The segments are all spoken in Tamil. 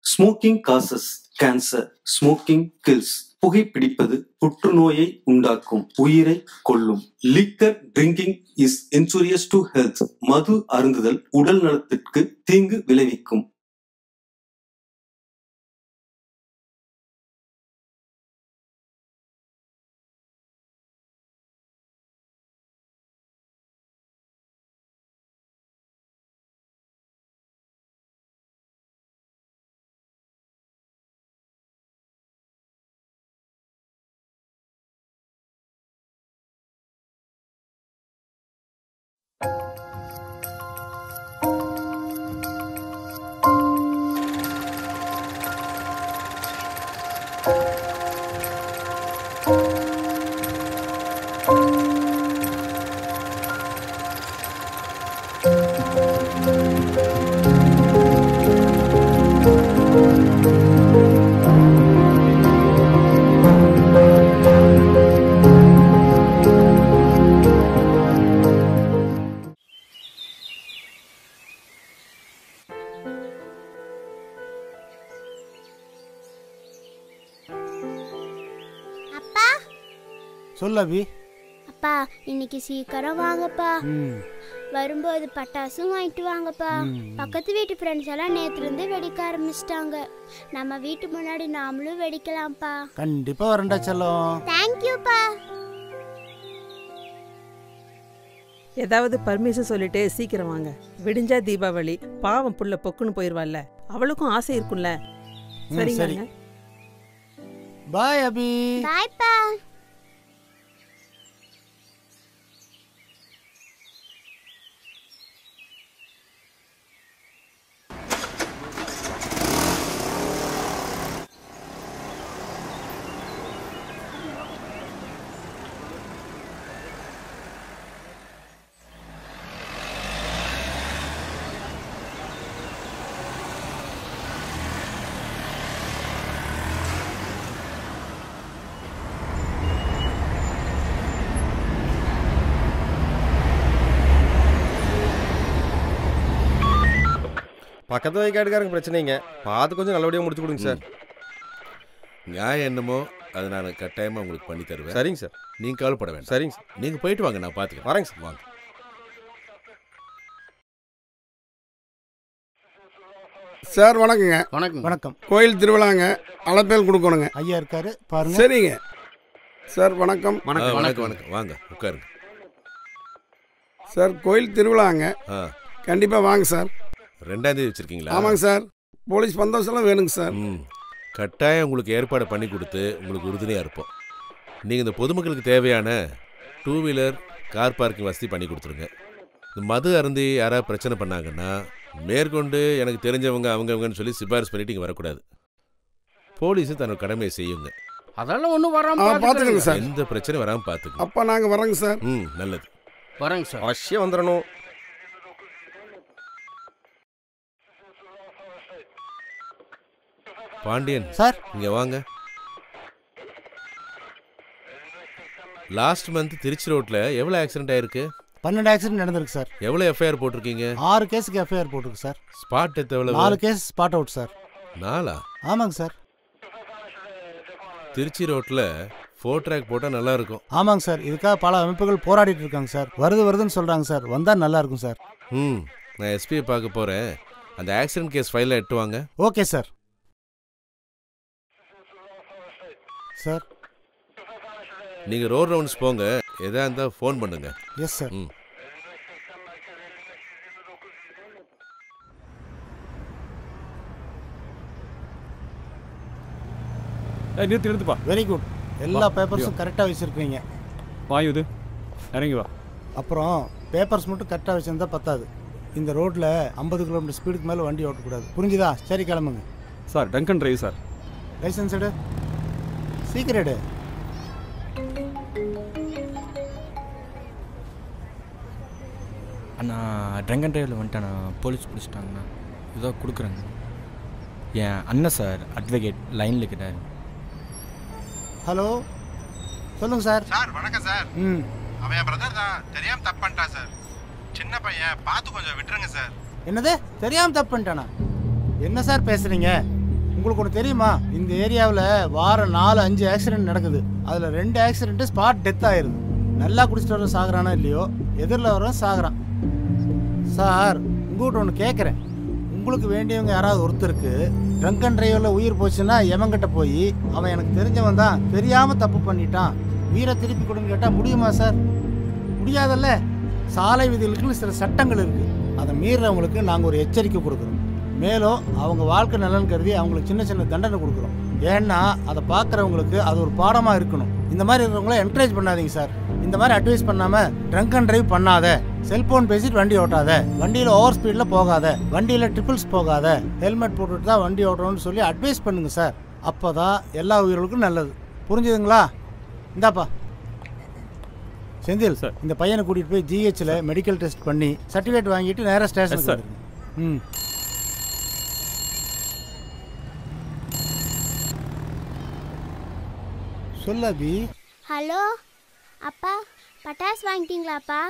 Smoking causes cancer, smoking kills. புகைப்பிடிப்பது புற்றுநோயை உண்டாக்கும், உயிரை கொல்லும். Liquor drinking is injurious to health. மது அருந்துதல் உடல் நலத்திற்கு தீங்கு விளைவிக்கும். சொல்லவி. அப்பா இன்னைக்கு சீக்கிரம் வாங்கப்பா. வரும்போது பட்டாசும் வாங்கிட்டு வாங்கப்பா. பக்கத்து வீட்டு ஃப்ரெண்ட்ஸ் எல்லாம் நேத்துல இருந்து வெடிக்க ஆரம்பிச்சிட்டாங்க. நம்ம வீட்டு முன்னாடி நாமளும் வெடிக்கலாம்ப்பா. கண்டிப்பா வரண்டா செல்லம். தேங்க்யூப்பா. ஏதாவது பர்மிஷன் சொல்லிட்டு சீக்கிரம் வாங்க. விடிஞ்சா தீபாவளி. பாவம் புள்ள பொக்குன்னு போயிருவாள்ல, அவளுக்கும் ஆசை இருக்கும்ல. சரிங்க. பாய் அபி. பாய்ப்பா. பக்கத்து வைக்காடுக்காரங்க பிரச்சனைங்க, பார்த்து கொஞ்சம் நல்லபடியாக முடிச்சு கொடுங்க சார். நியாயம் என்னமோ அதை நான் கட்டாயமாக உங்களுக்கு பண்ணி தருவேன். சரிங்க சார், நீங்கள் கவலைப்பட வேண்டாம். சரிங்க சார், நீங்கள் போயிட்டு வாங்க, நான் பார்த்துக்கிறேன். வரேங்க சார். வாங்க சார். வணக்கங்க. வணக்கம். வணக்கம். கோயில் திருவிழாங்க, அலப்பேல் கொடுக்கணுங்க. ஐயா இருக்காரு பாருங்க. சரிங்க சார். வணக்கம். வணக்கம். வணக்கம். வணக்கம். வாங்க உட்காருங்க சார். கோயில் திருவிழாங்க, கண்டிப்பாக வாங்க சார். 2ஆம் தேதி வச்சுருக்கீங்களா? ஆமாங்க சார். போலீஸ் பந்தோசெல்லாம் வேணுங்க சார். கட்டாயம் உங்களுக்கு ஏற்பாடு பண்ணி கொடுத்து உங்களுக்கு உறுதுணையாக இருப்போம். நீங்கள் இந்த பொதுமக்களுக்கு தேவையான 2 வீலர் கார் பார்க்கிங் வசதி பண்ணி கொடுத்துருங்க. இந்த மது அருந்தி யாராவது பிரச்சனை பண்ணாங்கன்னா மேற்கொண்டு எனக்கு தெரிஞ்சவங்க அவங்கன்னு சொல்லி சிபாரிசு பண்ணிட்டு இங்கே வரக்கூடாது. போலீஸு தன்னோட கடமையை செய்யுங்க. அதெல்லாம் ஒன்றும் வராமல் பார்த்துக்கங்க சார். எந்த பிரச்சனையும் வராமல் பார்த்துக்கங்க. அப்போ நாங்கள் வரோங்க சார். நல்லது. வரேங்க சார். அவசியம் வந்துடணும். பாண்டியன் சார், இங்க வாங்க. லாஸ்ட் மந்த் திருச்சி ரோட்ல எவ்வளவு ஆக்சிடென்ட் ஆயிருக்கு? 12 ஆக்சிடென்ட் நடந்திருக்கு சார். எவ்வளவு எஃப்ஐஆர் போட்டிருக்கீங்க? 6 கேஸுக்கு எஃப்ஐஆர் போட்டிருக்கு சார். ஸ்பாட் டெத் எவ்வளவு? 4 கேஸ் ஸ்பாட் அவுட் சார். 4? ஆமாங்க சார். திருச்சி ரோட்ல 4 ட்ராக் போட்டா நல்லா இருக்கும். ஆமாங்க சார். இதுக்காக பல அமைப்புகள் போராடிட்டு இருக்காங்க சார். வருதுன்னு சொல்றாங்க சார். வந்தா நல்லா இருக்கும் சார். நான் எஸ்பியை பார்க்க போறேன். அந்த ஆக்சிடென்ட் கேஸ் ஃபைலை எட்டு வாங்க. Okay sir. சார், நீங்க ரோட் ரவுண்ட்ஸ் போங்க. எதா இருந்தா ஃபோன் பண்ணுங்க. Yes sir. நிறுத்துப்பா. Very good. எல்லா பேப்பர்ஸும் கரெக்டாக வச்சுருக்கீங்க. வாயுது இறங்கி வா. அப்புறம் பேப்பர்ஸ் மட்டும் கரெக்டாக வச்சுருந்தா பத்தாது. இந்த ரோட்டில் 50 கிலோமீட்டர் ஸ்பீடுக்கு மேலே வண்டி ஓட்டக்கூடாது. புரிஞ்சுதா? சரி, கிளம்புங்க sir. Drunken drive sir. Licence எடு. சீக்கிரம் எடு. அண்ணா ட்ரங்கன் டிரைவில் வந்துட்டேண்ணா. போலீஸ் பிடிச்சிட்டாங்கண்ணா. இதோ கொடுக்குறேங்க. என் அண்ணன் சார் அட்வொகேட் லைனில் இருக்கிறார். ஹலோ, சொல்லுங்கள் சார். சார் வணக்கம் சார். அவன் என் பிரதர் தான், தெரியாமல் தப்பு பண்ணிட்டான் சார். சின்ன பையன், பார்த்து கொஞ்சம் விட்டுருங்க சார். என்னது தெரியாமல் தப்பு பண்ணிட்டானா? என்ன சார் பேசுகிறீங்க? உங்களுக்கு ஒன்று தெரியுமா, இந்த ஏரியாவில் வாரம் 4-5 ஆக்சிடென்ட் நடக்குது. அதில் 2 ஆக்சிடென்ட்டு ஸ்பாட் டெத் ஆயிடுது. நல்லா குடிச்சிட்டு வர சாகுறானா இல்லையோ, எதிரில் வரவன் சாகுறான். சார், உங்கள்கிட்ட ஒன்று கேட்குறேன். உங்களுக்கு வேண்டியவங்க யாராவது ஒருத்தருக்கு ட்ரங்க் அண்ட் டிரைவரில் உயிர் போச்சுன்னா எவங்கிட்ட போய் அவன் எனக்கு தெரிஞ்சவன் தான், தெரியாமல் தப்பு பண்ணிட்டான், உயிரை திருப்பி கொடுன்னு கேட்டால் முடியுமா சார்? முடியாதல்ல. சாலை விதிகளுக்குன்னு சில சட்டங்கள் இருக்குது. அதை மீறவங்களுக்கு நாங்கள் ஒரு எச்சரிக்கை கொடுக்குறோம். மேலும் அவங்க வாழ்க்கை நலன் கருதி அவங்களுக்கு சின்ன சின்ன தண்டனை கொடுக்குறோம். ஏன்னா அதை பார்க்குறவங்களுக்கு அது ஒரு பாடமாக இருக்கணும். இந்த மாதிரி இருக்கிறவங்கள என்கரேஜ் பண்ணாதீங்க சார். இந்த மாதிரி அட்வைஸ் பண்ணாமல் ட்ரங்க் அண்ட் டிரைவ் பண்ணாத, செல்ஃபோன் பேசிட்டு வண்டி ஓட்டாத, வண்டியில் ஓவர் ஸ்பீடில் போகாத, வண்டியில் ட்ரிபிள்ஸ் போகாத, ஹெல்மெட் போட்டுட்டு தான் வண்டி ஓட்டணும்னு சொல்லி அட்வைஸ் பண்ணுங்கள் சார். அப்போ தான் எல்லா உயிர்களுக்கும் நல்லது. புரிஞ்சுதுங்களா? இந்தாப்பா செந்தில் சார், இந்த பையனை கூட்டிகிட்டு போய் ஜிஹெச்சில் மெடிக்கல் டெஸ்ட் பண்ணி சர்டிஃபிகேட் வாங்கிட்டு நேராக ஸ்டேஷன் சார். சொல்ல அபி. ஹலோ அப்பா, பட்டாசு வாங்கிட்டீங்களாப்பா?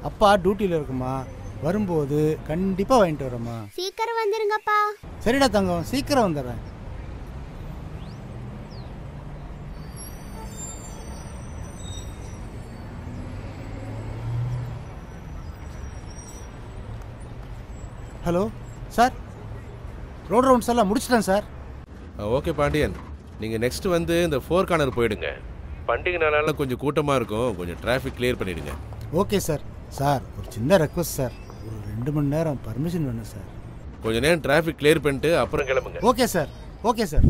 அப்பா டியூட்டியில் இருக்குமா, வரும்போது கண்டிப்பாக வாங்கிட்டு வரேம்மா. சீக்கிரம் வந்துருங்கப்பா. சரிடா தங்கம், சீக்கிரம் வந்துடுறேன். ஹலோ சார், ரோட் ரவுண்ட்ஸ் எல்லாம் முடிச்சிட்டேன் சார். ஓகே பாண்டியன், நீங்கள் நெக்ஸ்ட் வந்து இந்த 4 கார்னர் போயிடுங்க. பண்டிகை நாளால கொஞ்சம் கூட்டமாக இருக்கும், கொஞ்சம் டிராஃபிக் கிளியர் பண்ணிவிடுங்க. Okay sir. சார், ஒரு சின்ன ரெக்வஸ்ட் சார், ஒரு 2 மணி நேரம் பர்மிஷன் வேணும் சார். கொஞ்சம் நேரம் டிராஃபிக் கிளியர் பண்ணிட்டு அப்புறம் கிளம்புங்க. Okay sir. Okay sir.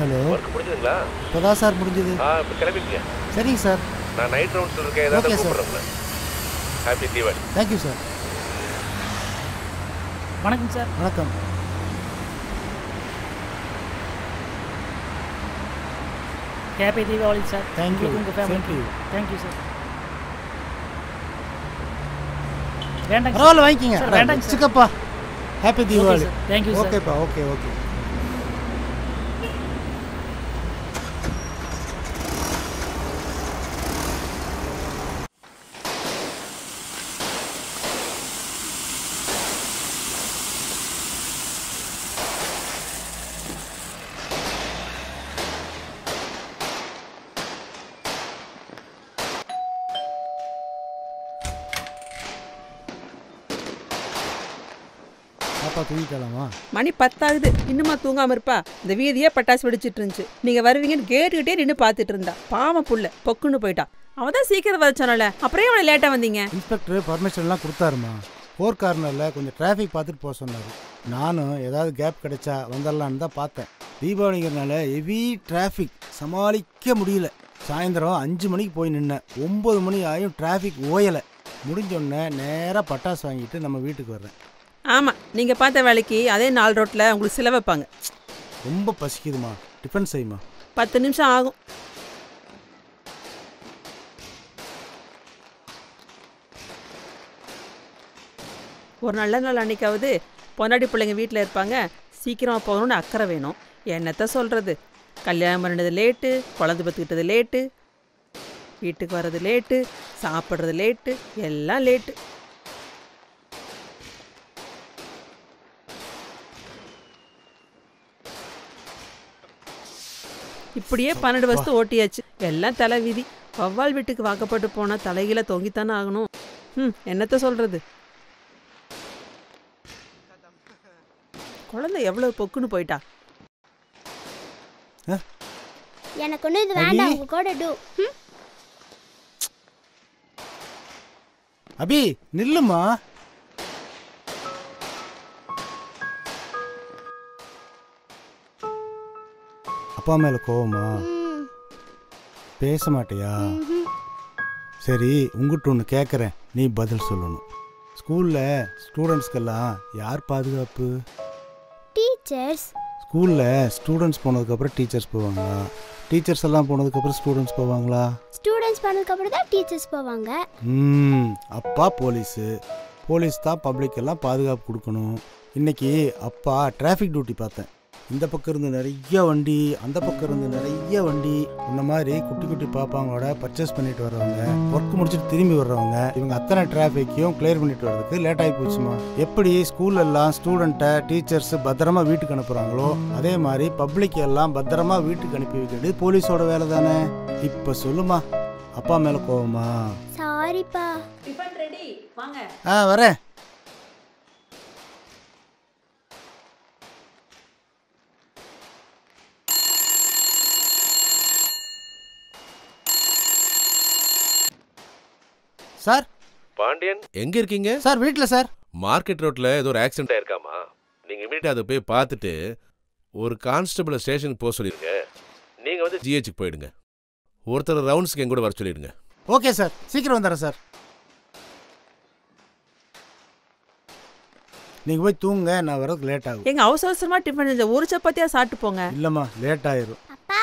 Hello. Work முடிஞ்சதுங்களா? இப்போதான் சார் முடிஞ்சது. இப்போ கிளம்பிட்டீங்க. சரிங்க சார். நான் நைட் ரவுண்ட்ஸில் இருக்கேன். ஏதாவது கூப்பிட்றேன். ஹாப்பி தீபாவளி. Thank you sir. வணக்கம் சார். வணக்கம். Happy Deepavali sir. தேங்க்யூ. உங்கள் ஃபேமிலிக்கு தேங்க்யூ சார். வேண்டாங்க. பரவாயில்ல வாங்கிக்கிங்க. வேண்டாங்க சார். சிக்கப்பா. ஹாப்பி தீபாவளி. Thank you sir. ஓகேப்பா. Okay okay. தூங்கிக்கலாமா? மணி 10 ஆகுது, இன்னுமா தூங்காம இருப்பா? இந்த வீதியே பட்டாசு வெடிச்சிட்டு இருந்துச்சு. நீங்க வருவீங்கன்னு கேட்டுக்கிட்டே நின்று பார்த்துட்டு இருந்தா. பாவம் புள்ள பொக்குன்னு போயிட்டா. அவன் தான் சீக்கிரம் வர சொன்னால, அப்புறம் அவளை லேட்டா வந்தீங்க? இன்ஸ்பெக்டர் பர்மிஷன்லாம் கொடுத்தாருமா. 4 கார்னரில் கொஞ்சம் டிராஃபிக் பார்த்துட்டு போக சொன்னார். நானும் ஏதாவது கேப் கிடைச்சா வந்துடலான்னு தான் பார்த்தேன். தீபாவளிங்கிறனால ஹெவி டிராஃபிக் சமாளிக்க முடியல. சாயந்தரம் 5 மணிக்கு போய் நின்னேன். 9 மணி ஆயும் டிராஃபிக் ஓயலை. முடிஞ்சோடனே நேராக பட்டாசு வாங்கிட்டு நம்ம வீட்டுக்கு வர்றேன். ஆமாம், நீங்கள் பார்த்த வேலைக்கு அதே 4 ரோட்டில் உங்களுக்கு சில வைப்பாங்க. ரொம்ப பசிக்குதுமா, டிஃபன் செய்யுமா. 10 நிமிஷம் ஆகும். ஒரு நல்ல நாள் அன்னைக்காவது பொன்னாடி பிள்ளைங்க வீட்டில் இருப்பாங்க. சீக்கிரமாக போகணுன்னு அக்கறை வேணும். என்னத்த சொல்கிறது, கல்யாணம் பண்ணினது லேட்டு, குழந்தை பத்துக்கிட்டது லேட்டு, வீட்டுக்கு வர்றது லேட்டு, சாப்பிட்றது லேட்டு, எல்லாம் லேட்டு. இப்படியே 12 வருஷத்து ஓட்டியாச்சு. எல்லாம் தலை விதி. வவ்வால் வீட்டுக்கு வாக்கப்பட்டு போனால் தலைகீழ தொங்கித்தானே ஆகணும். என்னத்த சொல்றது. குழந்தை எவ்வளவு பொக்குன்னு போயிட்டா. எனக்கு ஒண்ணு இது வேண்டாம். உங்க கூட டு. அபி நில்லுமா. அப்பா மேல கோவமா? பேச மாட்டியா? சரி, உங்ககிட்ட ஒன்று கேட்குறேன், நீ பதில் சொல்லணும். ஸ்கூலில் ஸ்டூடெண்ட்ஸ்க்கெல்லாம் யார் பாதுகாப்பு? டீச்சர்ஸ். ஸ்கூலில் ஸ்டூடெண்ட்ஸ் போனதுக்கப்புறம் டீச்சர்ஸ் போவாங்களா? டீச்சர்ஸ் எல்லாம் போனதுக்கப்புறம் ஸ்டூடெண்ட்ஸ் போவாங்களா? ஸ்டூடெண்ட்ஸ் போனதுக்கப்புறம் தான் டீச்சர்ஸ் போவாங்க. அப்பா போலீஸு. போலீஸ் தான் பப்ளிக் எல்லாம் பாதுகாப்பு கொடுக்கணும். இன்னைக்கு அப்பா டிராஃபிக் டியூட்டி பார்த்தேன். இந்த பக்கம் இருந்து நிறைய வண்டி, அந்த பக்கம் இருந்து நிறைய வண்டி. இந்த மாதிரி குட்டி குட்டி பாப்பாங்களோட பர்ச்சேஸ் பண்ணிட்டு வர்றவங்க, ஒர்க் முடிச்சுட்டு திரும்பி வர்றவங்க, இவங்க அத்தனை டிராஃபிக்கையும் கிளியர் பண்ணிட்டு வர்றதுக்கு லேட் ஆகி போச்சுமா. எப்படி ஸ்கூல்ல எல்லாம் ஸ்டூடெண்ட்டை டீச்சர்ஸ் பத்திரமா வீட்டுக்கு அனுப்புறாங்களோ, அதே மாதிரி பப்ளிக் எல்லாம் பத்திரமா வீட்டுக்கு அனுப்பி வைக்கிறது போலீஸோட வேலை தானே. இப்ப சொல்லுமா, அப்பா மேல கோவமா? சாரிப்பா. டிஃபன் ரெடி, வாங்க. வரேன். சார். பாண்டியன் எங்க இருக்கீங்க? சார் வீட்டில் சார். மார்க்கெட் ரோட்ல ஏதோ ஒரு ஆக்சிடென்ட் ஆயிருக்காமா. நீங்க இமீடியட்டா அதை போய் பார்த்துட்டு ஒரு கான்ஸ்டபிளை ஸ்டேஷனுக்கு போக சொல்லிருங்க. நீங்க வந்து ஜிஹெச்சுக்கு போயிடுங்க. ஒருத்தர் ரவுண்ட்ஸ்க்கு எங்க கூட வர சொல்லிடுங்க. ஓகே சார், சீக்கிரம் வந்துடுறேன் சார். நீங்க போய் தூங்க, நான் வரதுக்கு லேட் ஆகும். எங்க அவசர அவசரமா டிஃபன் செஞ்ச ஒரு சப்பாத்தியா சாப்பிட்டு போங்க. இல்லம்மா, லேட் ஆயிரும். அப்பா.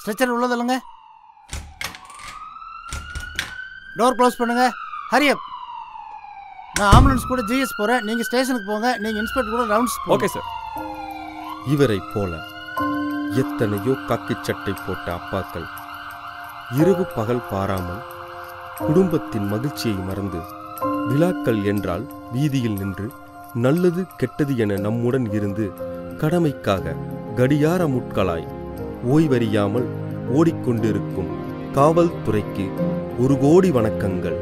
ஸ்ட்ரெச்சர் உள்ளதில்லைங்க. டோர் க்ளோஸ் பண்ணுங்க. ஹரி அப். நான் ஆம்புலன்ஸ் கூட ஜிஎஸ் போகிறேன். நீங்கள் ஸ்டேஷனுக்கு போங்க. நீங்கள் இன்ஸ்பெக்டர் கூட ரவுண்ட்ஸ். Okay sir. இவரை போல எத்தனையோ காக்கிச் சட்டை போட்ட அப்பாக்கள் இரவு பகல் பாராமல் குடும்பத்தின் மகிழ்ச்சியை மறந்து விழாக்கள் என்றால் வீதியில் நின்று நல்லது கெட்டது என நம்முடன் இருந்து கடமைக்காக கடியார முட்களாய் ஓய்வறியாமல் ஓடிக்கொண்டிருக்கும் காவல்துறைக்கு 1 கோடி வணக்கங்கள்.